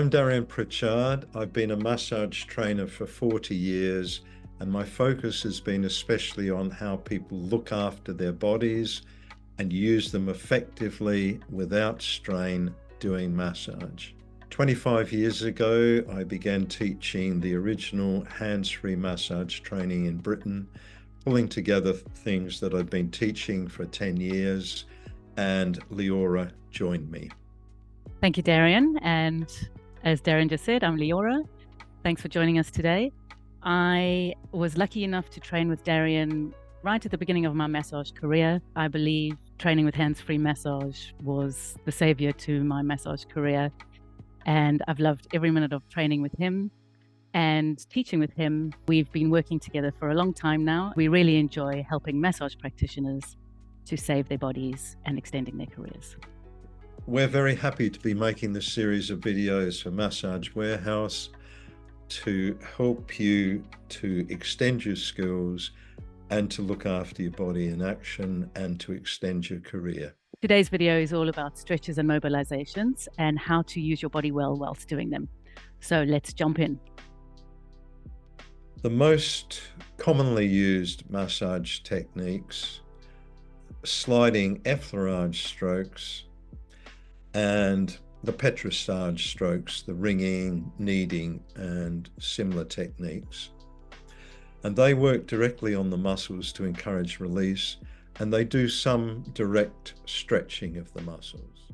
I'm Darien Pritchard. I've been a massage trainer for 40 years, and my focus has been especially on how people look after their bodies and use them effectively without strain doing massage. 25 years ago, I began teaching the original hands-free massage training in Britain, pulling together things that I'd been teaching for 10 years, and Leora joined me. Thank you, Darien. And as Darien just said, I'm Leora. Thanks for joining us today. I was lucky enough to train with Darien right at the beginning of my massage career. I believe training with hands-free massage was the savior to my massage career. And I've loved every minute of training with him and teaching with him. We've been working together for a long time now. We really enjoy helping massage practitioners to save their bodies and extending their careers. We're very happy to be making this series of videos for Massage Warehouse to help you to extend your skills and to look after your body in action and to extend your career. Today's video is all about stretches and mobilizations and how to use your body well whilst doing them. So let's jump in. The most commonly used massage techniques, sliding effleurage strokes and the petrissage strokes, the ringing, kneading, and similar techniques. And they work directly on the muscles to encourage release, and they do some direct stretching of the muscles.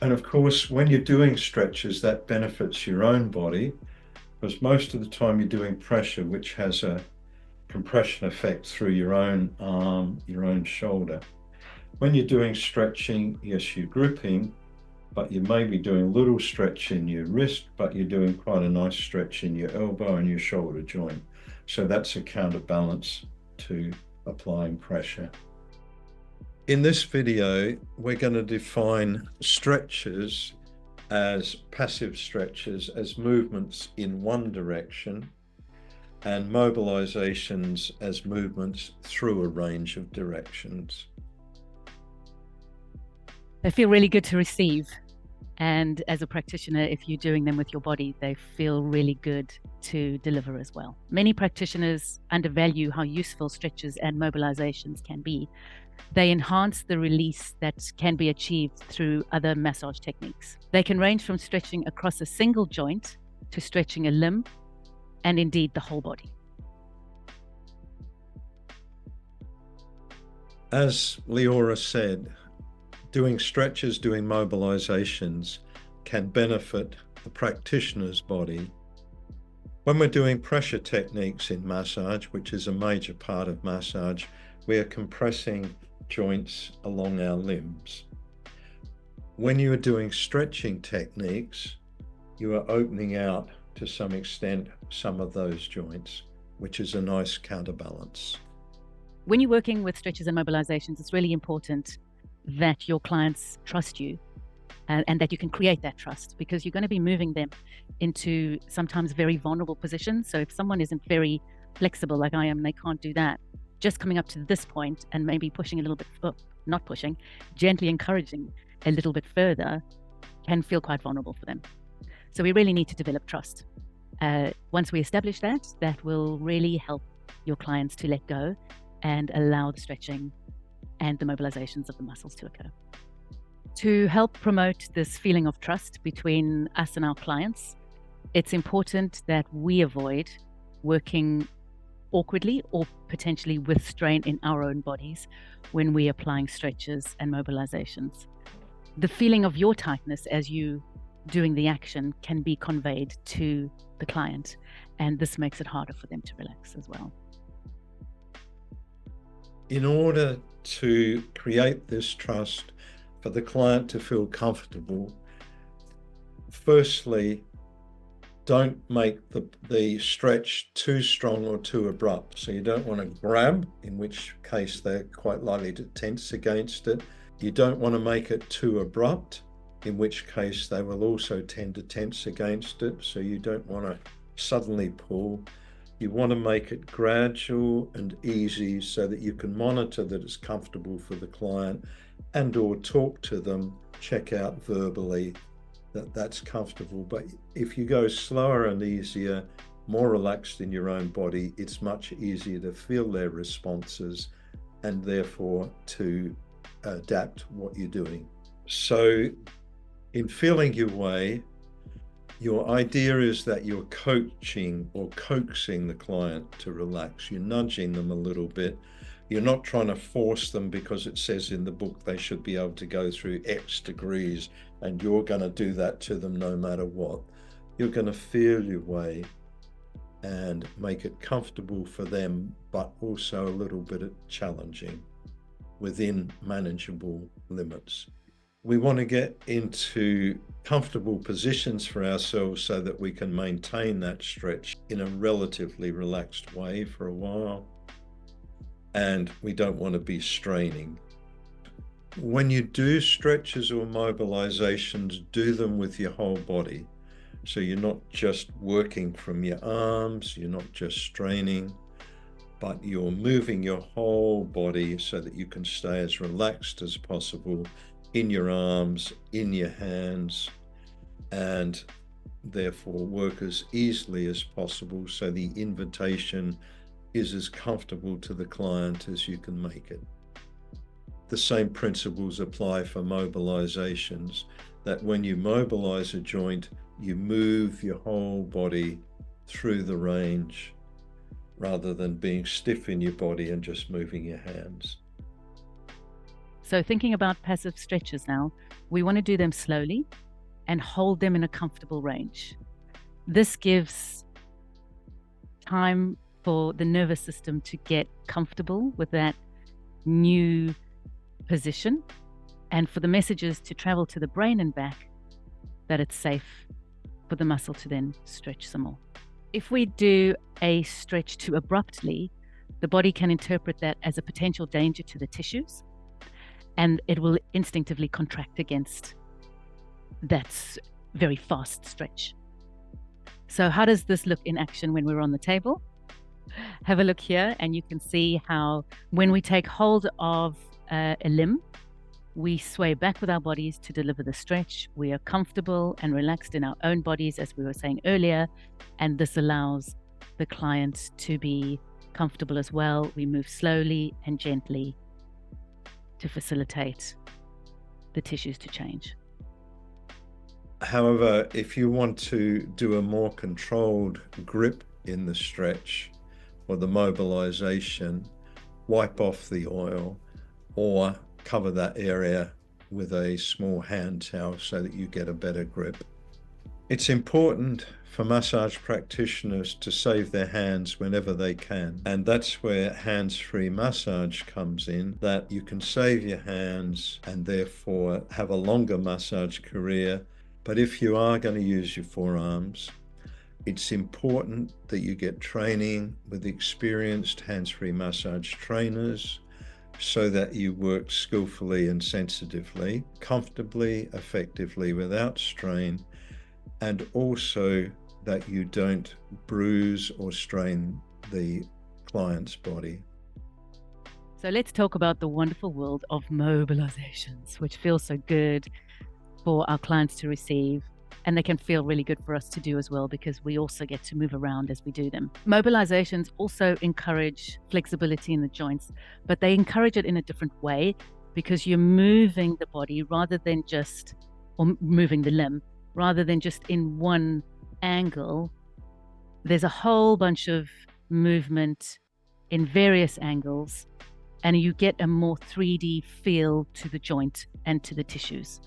And of course, when you're doing stretches, that benefits your own body, because most of the time you're doing pressure, which has a compression effect through your own arm, your own shoulder. When you're doing stretching, yes, you're gripping, but you may be doing a little stretch in your wrist, but you're doing quite a nice stretch in your elbow and your shoulder joint. So that's a counterbalance to applying pressure. In this video, we're going to define stretches as passive stretches, as movements in one direction, and mobilizations as movements through a range of directions. They feel really good to receive. And as a practitioner, if you're doing them with your body, they feel really good to deliver as well. Many practitioners undervalue how useful stretches and mobilizations can be. They enhance the release that can be achieved through other massage techniques. They can range from stretching across a single joint to stretching a limb and indeed the whole body. As Leora said, doing stretches, doing mobilizations can benefit the practitioner's body. When we're doing pressure techniques in massage, which is a major part of massage, we are compressing joints along our limbs. When you are doing stretching techniques, you are opening out to some extent some of those joints, which is a nice counterbalance. When you're working with stretches and mobilizations, it's really important that your clients trust you and that you can create that trust, because you're going to be moving them into sometimes very vulnerable positions. So if someone isn't very flexible like I am, they can't do that. Just coming up to this point and maybe pushing a little bit, not pushing, gently encouraging a little bit further can feel quite vulnerable for them. So we really need to develop trust. Once we establish that, that will really help your clients to let go and allow the stretching and the mobilizations of the muscles to occur. To help promote this feeling of trust between us and our clients, it's important that we avoid working awkwardly or potentially with strain in our own bodies when we're applying stretches and mobilizations. The feeling of your tightness as you doing the action can be conveyed to the client, and this makes it harder for them to relax as well. In order to create this trust for the client to feel comfortable, firstly, don't make the stretch too strong or too abrupt. So you don't want to grab, in which case they're quite likely to tense against it. You don't want to make it too abrupt, in which case they will also tend to tense against it. So you don't want to suddenly pull. You want to make it gradual and easy so that you can monitor that it's comfortable for the client and or talk to them, check out verbally that's comfortable. But if you go slower and easier, more relaxed in your own body, it's much easier to feel their responses and therefore to adapt what you're doing. So in feeling your way, your idea is that you're coaching or coaxing the client to relax. You're nudging them a little bit. You're not trying to force them because it says in the book they should be able to go through X degrees and you're going to do that to them no matter what. You're going to feel your way and make it comfortable for them, but also a little bit challenging within manageable limits. We want to get into comfortable positions for ourselves so that we can maintain that stretch in a relatively relaxed way for a while. And we don't want to be straining. When you do stretches or mobilizations, do them with your whole body. So you're not just working from your arms, you're not just straining, but you're moving your whole body so that you can stay as relaxed as possible in your arms, in your hands, and therefore work as easily as possible so the invitation is as comfortable to the client as you can make it. The same principles apply for mobilizations, that when you mobilize a joint, you move your whole body through the range rather than being stiff in your body and just moving your hands. So thinking about passive stretches now, we want to do them slowly and hold them in a comfortable range. This gives time for the nervous system to get comfortable with that new position and for the messages to travel to the brain and back that it's safe for the muscle to then stretch some more. If we do a stretch too abruptly, the body can interpret that as a potential danger to the tissues, and it will instinctively contract against that very fast stretch. So how does this look in action when we're on the table? Have a look here, and you can see how when we take hold of a limb, we sway back with our bodies to deliver the stretch. We are comfortable and relaxed in our own bodies, as we were saying earlier, and this allows the client to be comfortable as well. We move slowly and gently to facilitate the tissues to change. However, if you want to do a more controlled grip in the stretch or the mobilization, wipe off the oil or cover that area with a small hand towel so that you get a better grip. It's important for massage practitioners to save their hands whenever they can, and that's where hands-free massage comes in, that you can save your hands and therefore have a longer massage career. But if you are going to use your forearms, it's important that you get training with experienced hands-free massage trainers so that you work skillfully and sensitively, comfortably, effectively, without strain, and also that you don't bruise or strain the client's body. So let's talk about the wonderful world of mobilizations, which feels so good for our clients to receive, and they can feel really good for us to do as well, because we also get to move around as we do them. Mobilizations also encourage flexibility in the joints, but they encourage it in a different way, because you're moving the body rather than just, or moving the limb, rather than just in one angle. There's a whole bunch of movement in various angles, and you get a more 3D feel to the joint and to the tissues.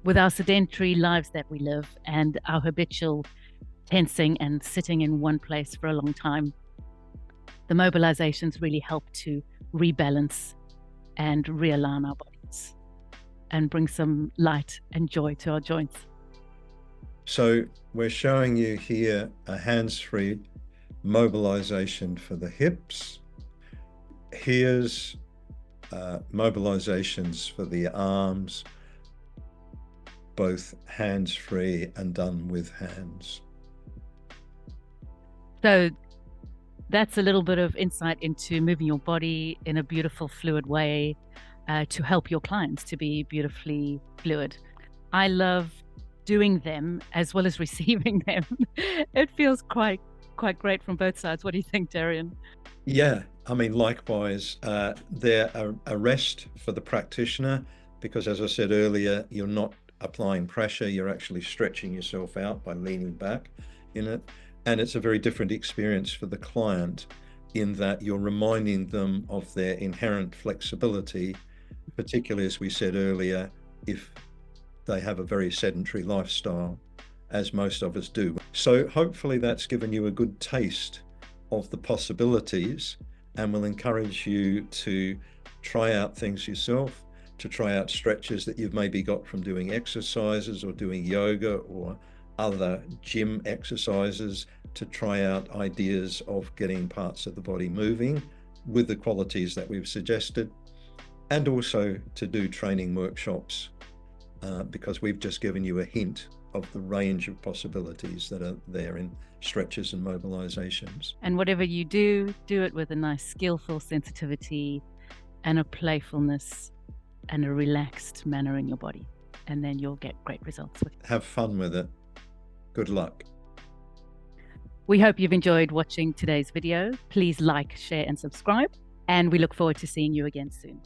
With our sedentary lives that we live and our habitual tensing and sitting in one place for a long time, the mobilizations really help to rebalance and realign our bodies and bring some light and joy to our joints. So we're showing you here a hands-free mobilization for the hips. Here's mobilizations for the arms, both hands-free and done with hands. So that's a little bit of insight into moving your body in a beautiful, fluid way to help your clients to be beautifully fluid. I love doing them as well as receiving them. It feels quite great from both sides. What do you think, Darien? Yeah, I mean, likewise, they're a rest for the practitioner because, as I said earlier, you're not applying pressure, you're actually stretching yourself out by leaning back in it. And it's a very different experience for the client in that you're reminding them of their inherent flexibility, particularly as we said earlier, if they have a very sedentary lifestyle, as most of us do. So hopefully that's given you a good taste of the possibilities and will encourage you to try out things yourself, to try out stretches that you've maybe got from doing exercises or doing yoga or other gym exercises, to try out ideas of getting parts of the body moving with the qualities that we've suggested, and also to do training workshops because we've just given you a hint of the range of possibilities that are there in stretches and mobilisations. And whatever you do, do it with a nice skillful sensitivity and a playfulness and a relaxed manner in your body. And then you'll get great results with it. Have fun with it. Good luck. We hope you've enjoyed watching today's video. Please like, share and subscribe. And we look forward to seeing you again soon.